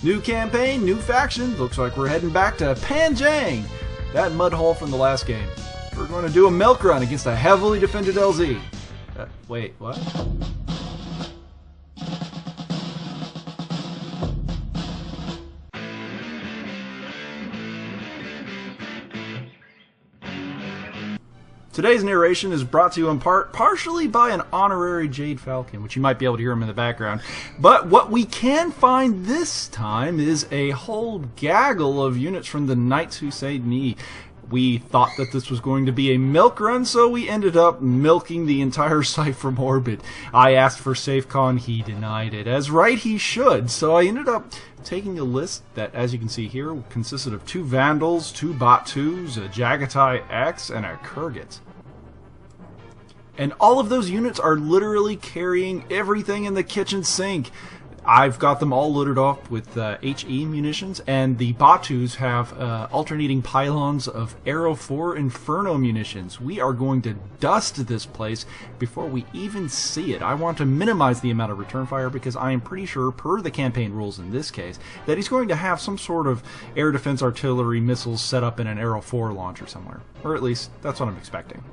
New campaign, new faction. Looks like we're heading back to Panjang, that mud hole from the last game. We're going to do a milk run against a heavily defended LZ. Wait, what? Today's narration is brought to you in part partially by an honorary Jade Falcon, which you might be able to hear him in the background. But what we can find this time is a whole gaggle of units from the Knights Husaini. We thought that this was going to be a milk run, so we ended up milking the entire site from orbit. I asked for SafeCon, he denied it, as right he should, so I ended up taking a list that, as you can see here, consisted of 2 Vandals, 2 Batus, a Jagatai X, and a Kurgit. And all of those units are literally carrying everything in the kitchen sink. I've got them all loaded up with HE munitions, and the Batus have alternating pylons of Arrow 4 Inferno munitions. We are going to dust this place before we even see it. I want to minimize the amount of return fire because I am pretty sure, per the campaign rules in this case, that he's going to have some sort of air defense artillery missiles set up in an Arrow 4 launcher somewhere. Or at least, that's what I'm expecting.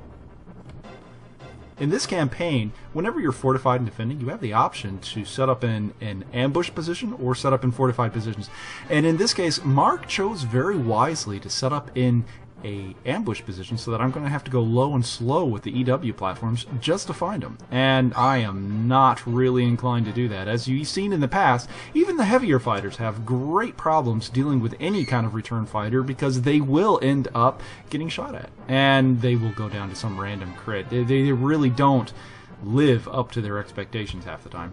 In this campaign, whenever you're fortified and defending, you have the option to set up in an ambush position or set up in fortified positions. And in this case, Mark chose very wisely to set up in a ambush position so that I'm going to have to go low and slow with the EW platforms just to find them. And I am not really inclined to do that. As you've seen in the past, even the heavier fighters have great problems dealing with any kind of return fighter because they will end up getting shot at. And they will go down to some random crit. They really don't live up to their expectations half the time.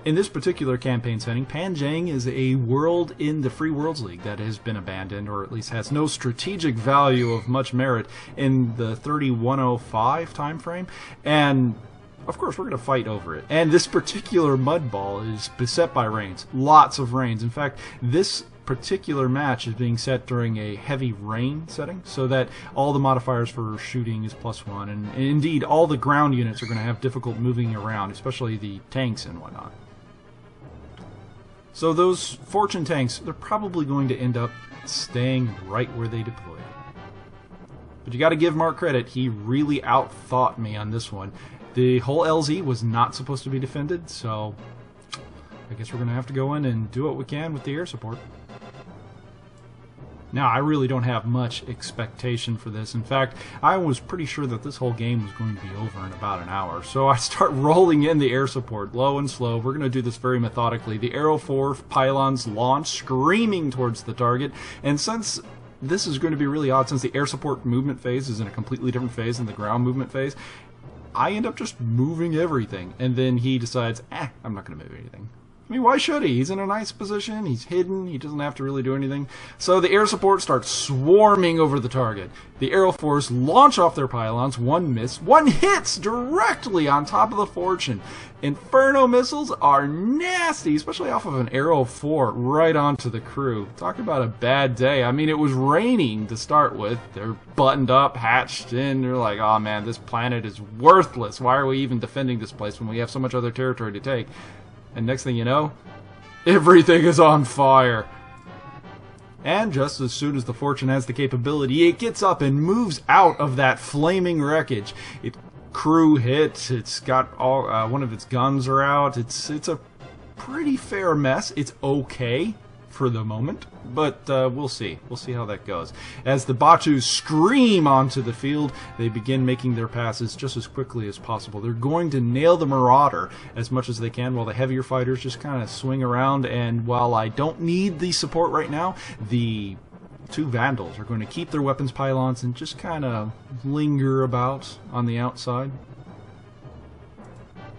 In this particular campaign setting, Panjang is a world in the Free Worlds League that has been abandoned, or at least has no strategic value of much merit in the 3105 time frame, and of course we're going to fight over it. And this particular mud ball is beset by rains, lots of rains. In fact, this particular match is being set during a heavy rain setting, so that all the modifiers for shooting is +1, and indeed all the ground units are going to have difficult moving around, especially the tanks and whatnot. So those Fortune tanks, they're probably going to end up staying right where they deployed. But you got to give Mark credit, he really outthought me on this one. The whole LZ was not supposed to be defended, so I guess we're going to have to go in and do what we can with the air support. Now, I really don't have much expectation for this. In fact, I was pretty sure that this whole game was going to be over in about an hour. So I start rolling in the air support, low and slow. We're going to do this very methodically. The Arrow 4 pylons launch, screaming towards the target. And since this is going to be really odd, since the air support movement phase is in a completely different phase than the ground movement phase, I end up just moving everything. And then he decides, I'm not going to move anything. I mean, why should he? He's in a nice position, he's hidden, he doesn't have to really do anything. So the air support starts swarming over the target. The Arrow Force launch off their pylons, one miss, one hits directly on top of the Fortune. Inferno missiles are nasty, especially off of an Arrow 4 right onto the crew. Talk about a bad day. I mean, it was raining to start with. They're buttoned up, hatched in, they're like, oh man, this planet is worthless. Why are we even defending this place when we have so much other territory to take? And next thing you know, everything is on fire. And just as soon as the Fortune has the capability, it gets up and moves out of that flaming wreckage. It crew hits, it's got all one of its guns are out. It's a pretty fair mess. It's okay for the moment, but we'll see. We'll see how that goes. As the Batus scream onto the field, they begin making their passes just as quickly as possible. They're going to nail the Marauder as much as they can, while the heavier fighters just kind of swing around. And while I don't need the support right now, the 2 Vandals are going to keep their weapons pylons and just kind of linger about on the outside.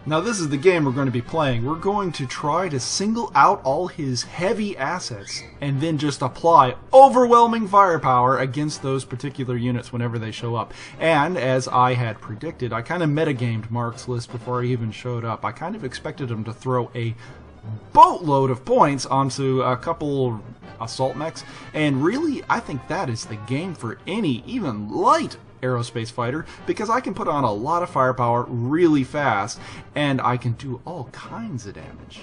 Now this is the game we're going to be playing. We're going to try to single out all his heavy assets and then just apply overwhelming firepower against those particular units whenever they show up. And as I had predicted, I kind of metagamed Mark's list before he even showed up. I kind of expected him to throw a boatload of points onto a couple assault mechs, and really I think that is the game for any even light aerospace fighter, because I can put on a lot of firepower really fast and I can do all kinds of damage.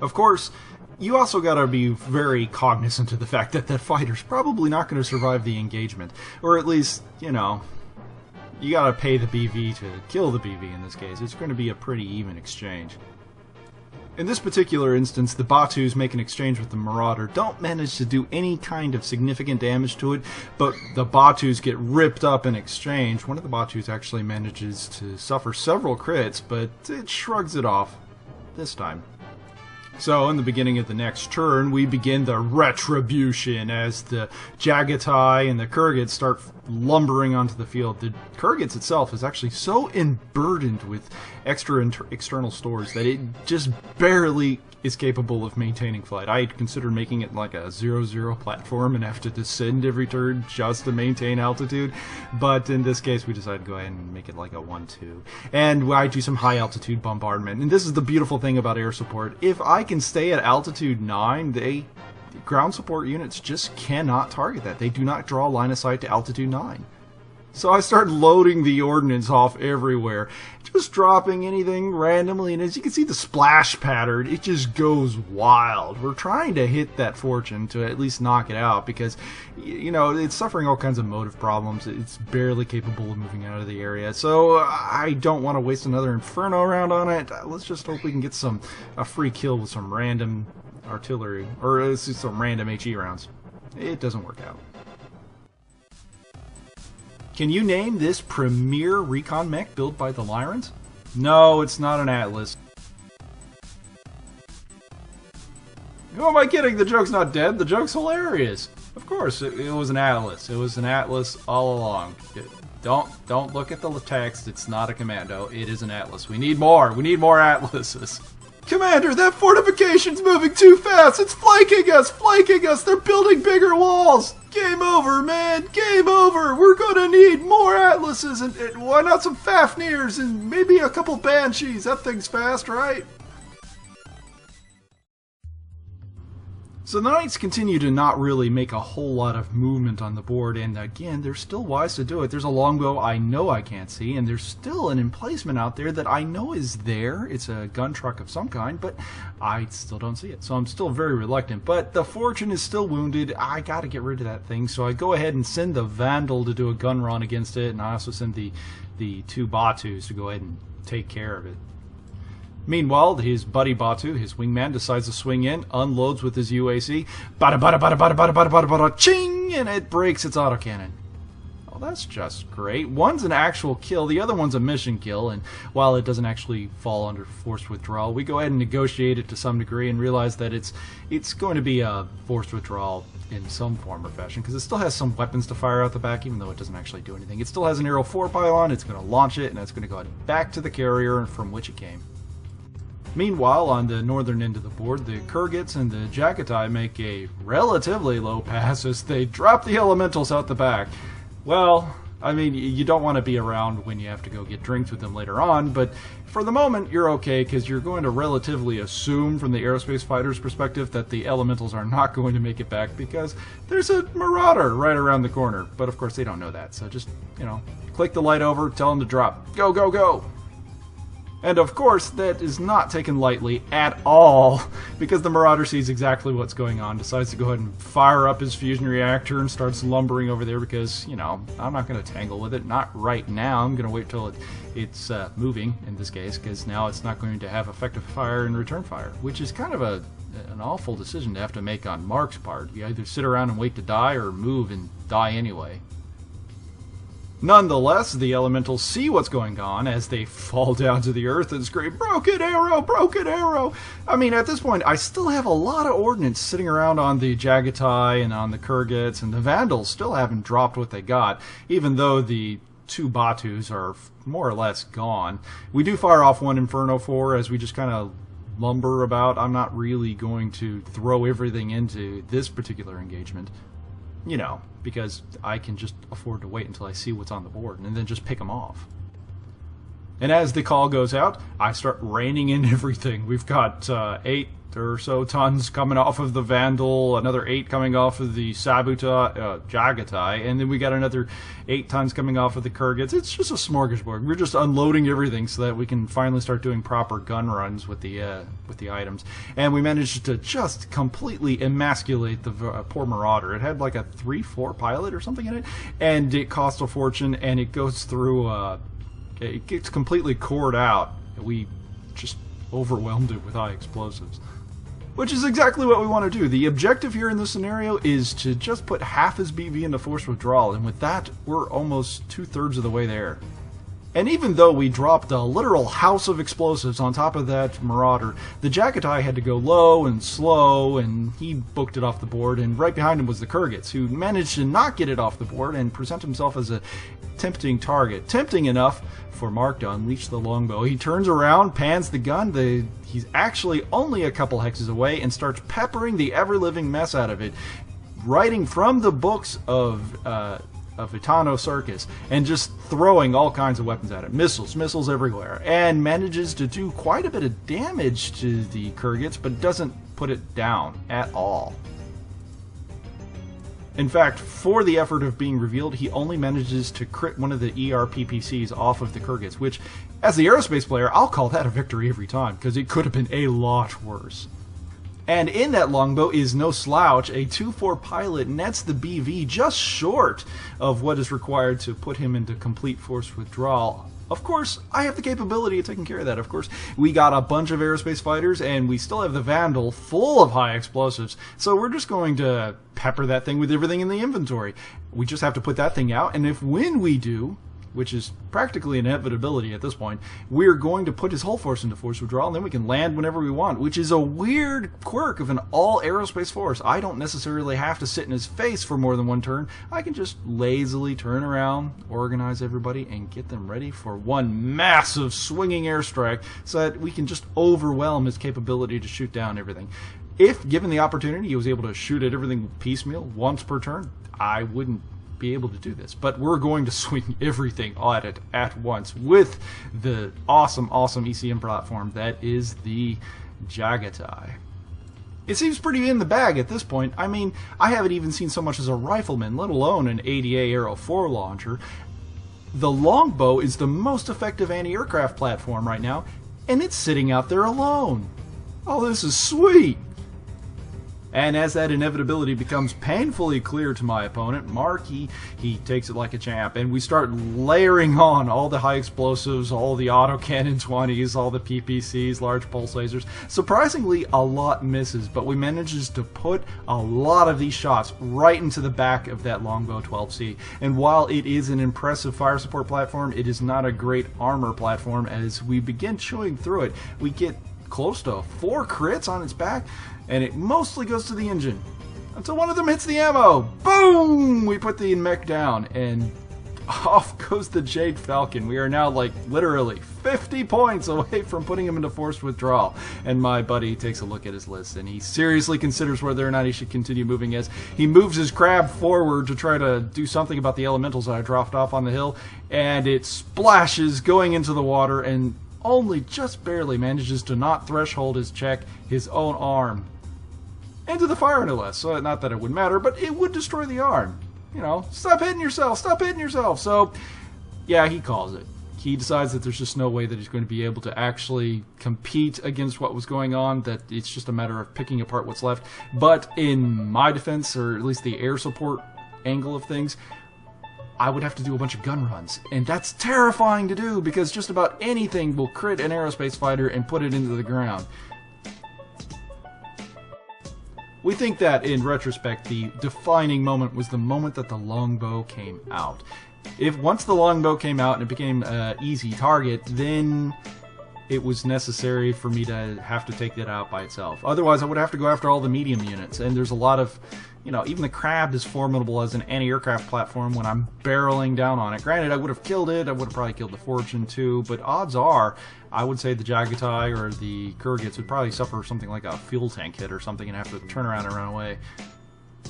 Of course, you also got to be very cognizant of the fact that that fighter's probably not going to survive the engagement. Or at least, you know, you got to pay the BV to kill the BV in this case. It's going to be a pretty even exchange. In this particular instance, the Batus make an exchange with the Marauder, don't manage to do any kind of significant damage to it, but the Batus get ripped up in exchange. One of the Batus actually manages to suffer several crits, but it shrugs it off this time. So, in the beginning of the next turn, we begin the retribution as the Jagatai and the Kurgits start lumbering onto the field. The Kurgits itself is actually so emburdened with external stores that it just barely is capable of maintaining flight. I had considered making it like a 0-0 platform and have to descend every turn just to maintain altitude, but in this case we decided to go ahead and make it like a 1-2. And I do some high altitude bombardment, and this is the beautiful thing about air support. If I can stay at altitude 9, ground support units just cannot target that. They do not draw line of sight to altitude 9. So I start loading the ordnance off everywhere, just dropping anything randomly, and as you can see the splash pattern, it just goes wild. We're trying to hit that Fortune to at least knock it out because, you know, it's suffering all kinds of motive problems. It's barely capable of moving out of the area, so I don't want to waste another Inferno round on it. Let's just hope we can get a free kill with some random artillery, or some random HE rounds. It doesn't work out. Can you name this premier recon mech built by the Lyrans? No, it's not an Atlas. Who am I kidding? The joke's not dead. The joke's hilarious. Of course, it was an Atlas. It was an Atlas all along. Don't look at the text. It's not a commando. It is an Atlas. We need more. We need more Atlases. Commander, that fortification's moving too fast! It's flanking us! Flanking us! They're building bigger walls! Game over, man! Game over! We're gonna need more Atlases, and why not some Fafnirs, and maybe a couple Banshees? That thing's fast, right? So the Knights continue to not really make a whole lot of movement on the board, and again, they're still wise to do it. There's a Longbow I know I can't see, and there's still an emplacement out there that I know is there. It's a gun truck of some kind, but I still don't see it, so I'm still very reluctant. But the Fortune is still wounded. I gotta get rid of that thing, so I go ahead and send the Vandal to do a gun run against it, and I also send the two Batus to go ahead and take care of it. Meanwhile, his buddy Batu, his wingman, decides to swing in, unloads with his UAC, bada bada bada bada bada bada bada bada ching, and it breaks its autocannon. Oh, that's just great. One's an actual kill, the other one's a mission kill, and while it doesn't actually fall under forced withdrawal, we go ahead and negotiate it to some degree and realize that it's going to be a forced withdrawal in some form or fashion, because it still has some weapons to fire out the back, even though it doesn't actually do anything. It still has an Arrow 4 pylon, it's going to launch it, and it's going to go back to the carrier from which it came. Meanwhile, on the northern end of the board, the Kurgits and the Jagatai make a relatively low pass as they drop the elementals out the back. Well, I mean, you don't want to be around when you have to go get drinks with them later on, but for the moment you're okay because you're going to relatively assume from the aerospace fighter's perspective that the elementals are not going to make it back because there's a Marauder right around the corner. But of course they don't know that, so just, you know, click the light over, tell them to drop. Go, go, go! And of course, that is not taken lightly at all, because the Marauder sees exactly what's going on, decides to go ahead and fire up his fusion reactor and starts lumbering over there because, you know, I'm not going to tangle with it. Not right now. I'm going to wait till it's moving, in this case, because now it's not going to have effective fire and return fire, which is kind of an awful decision to have to make on Mark's part. You either sit around and wait to die or move and die anyway. Nonetheless, the elementals see what's going on as they fall down to the earth and scream, "Broken arrow! Broken arrow!" I mean, at this point, I still have a lot of ordnance sitting around on the Jagatai and on the Kurgits, and the Vandals still haven't dropped what they got, even though the two Batus are more or less gone. We do fire off one Inferno 4 as we just kind of lumber about. I'm not really going to throw everything into this particular engagement. You know, because I can just afford to wait until I see what's on the board and then just pick them off. And as the call goes out, I start reining in everything. We've got 8 or so tons coming off of the Vandal, another 8 coming off of the Jagatai, and then we got another 8 tons coming off of the Kurgats. It's just a smorgasbord. We're just unloading everything so that we can finally start doing proper gun runs with the items. And we managed to just completely emasculate the poor Marauder. It had like a 3-4 pilot or something in it, and it cost a fortune, and it goes through, it gets completely cored out. We just overwhelmed it with high explosives. Which is exactly what we want to do. The objective here in this scenario is to just put half his BV into force withdrawal, and with that, we're almost 2/3 of the way there. And even though we dropped a literal house of explosives on top of that Marauder, the Jagatai had to go low and slow, and he booked it off the board, and right behind him was the Kurgats, who managed to not get it off the board and present himself as a tempting target. Tempting enough for Mark to unleash the Longbow. He turns around, pans the gun, he's actually only a couple hexes away, and starts peppering the ever-living mess out of it, writing from the books of Etano Circus, and just throwing all kinds of weapons at it. Missiles everywhere, and manages to do quite a bit of damage to the Kurgats, but doesn't put it down at all. In fact, for the effort of being revealed, he only manages to crit one of the ERPPCs off of the Kurgats, which, as the aerospace player, I'll call that a victory every time, because it could have been a lot worse. And in that Longbow is no slouch. A 2-4 pilot nets the BV just short of what is required to put him into complete force withdrawal. Of course, I have the capability of taking care of that. Of course, we got a bunch of aerospace fighters, and we still have the Vandal full of high explosives. So we're just going to pepper that thing with everything in the inventory. We just have to put that thing out, and when we do, which is practically an inevitability at this point, we're going to put his whole force into force withdrawal, and then we can land whenever we want, which is a weird quirk of an all-aerospace force. I don't necessarily have to sit in his face for more than one turn. I can just lazily turn around, organize everybody, and get them ready for one massive swinging airstrike so that we can just overwhelm his capability to shoot down everything. If given the opportunity, he was able to shoot at everything piecemeal once per turn, I wouldn't be able to do this, but we're going to swing everything at it at once with the awesome ECM platform that is the Jagatai. It seems pretty in the bag at this point. I mean, I haven't even seen so much as a rifleman, let alone an ADA Aero 4 launcher. The Longbow is the most effective anti-aircraft platform right now, and it's sitting out there alone. Oh, this is sweet! And as that inevitability becomes painfully clear to my opponent, Mark, he takes it like a champ, and we start layering on all the high explosives, all the autocannon 20s, all the PPCs, large pulse lasers. Surprisingly, a lot misses, but we manage to put a lot of these shots right into the back of that Longbow 12C. And while it is an impressive fire support platform, it is not a great armor platform. As we begin chewing through it, we get close to 4 crits on its back, and it mostly goes to the engine until one of them hits the ammo. Boom! We put the mech down, and off goes the Jade Falcon. We are now like literally 50 points away from putting him into forced withdrawal. And my buddy takes a look at his list, and he seriously considers whether or not he should continue moving, as he moves his crab forward to try to do something about the elementals that I dropped off on the hill, and it splashes going into the water and only just barely manages to not threshold his own arm into the fire, no less. So not that it would matter, but it would destroy the arm. You know, stop hitting yourself, stop hitting yourself. So yeah, he calls it. He decides that there's just no way that he's going to be able to actually compete against what was going on, that it's just a matter of picking apart what's left. But in my defense, or at least the air support angle of things, I would have to do a bunch of gun runs, and that's terrifying to do because just about anything will crit an aerospace fighter and put it into the ground. We think that, in retrospect, the defining moment was the moment that the Longbow came out. Once the Longbow came out and it became an easy target, then it was necessary for me to have to take that out by itself. Otherwise, I would have to go after all the medium units, and there's a lot of, you know, even the Crab is formidable as an anti-aircraft platform when I'm barreling down on it. Granted, I would have killed it, I would have probably killed the Fortune too, but odds are, I would say the Jagatai or the Kurgats would probably suffer something like a fuel tank hit or something and have to turn around and run away.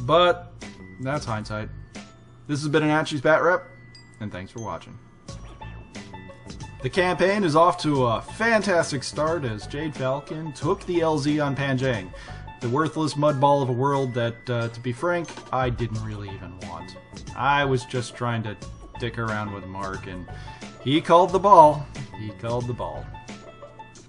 But that's hindsight. This has been an Ouchies Batrep, and thanks for watching. The campaign is off to a fantastic start as Jade Falcon took the LZ on Panjang, the worthless mudball of a world that, to be frank, I didn't really even want. I was just trying to dick around with Mark, and he called the ball. He called the ball.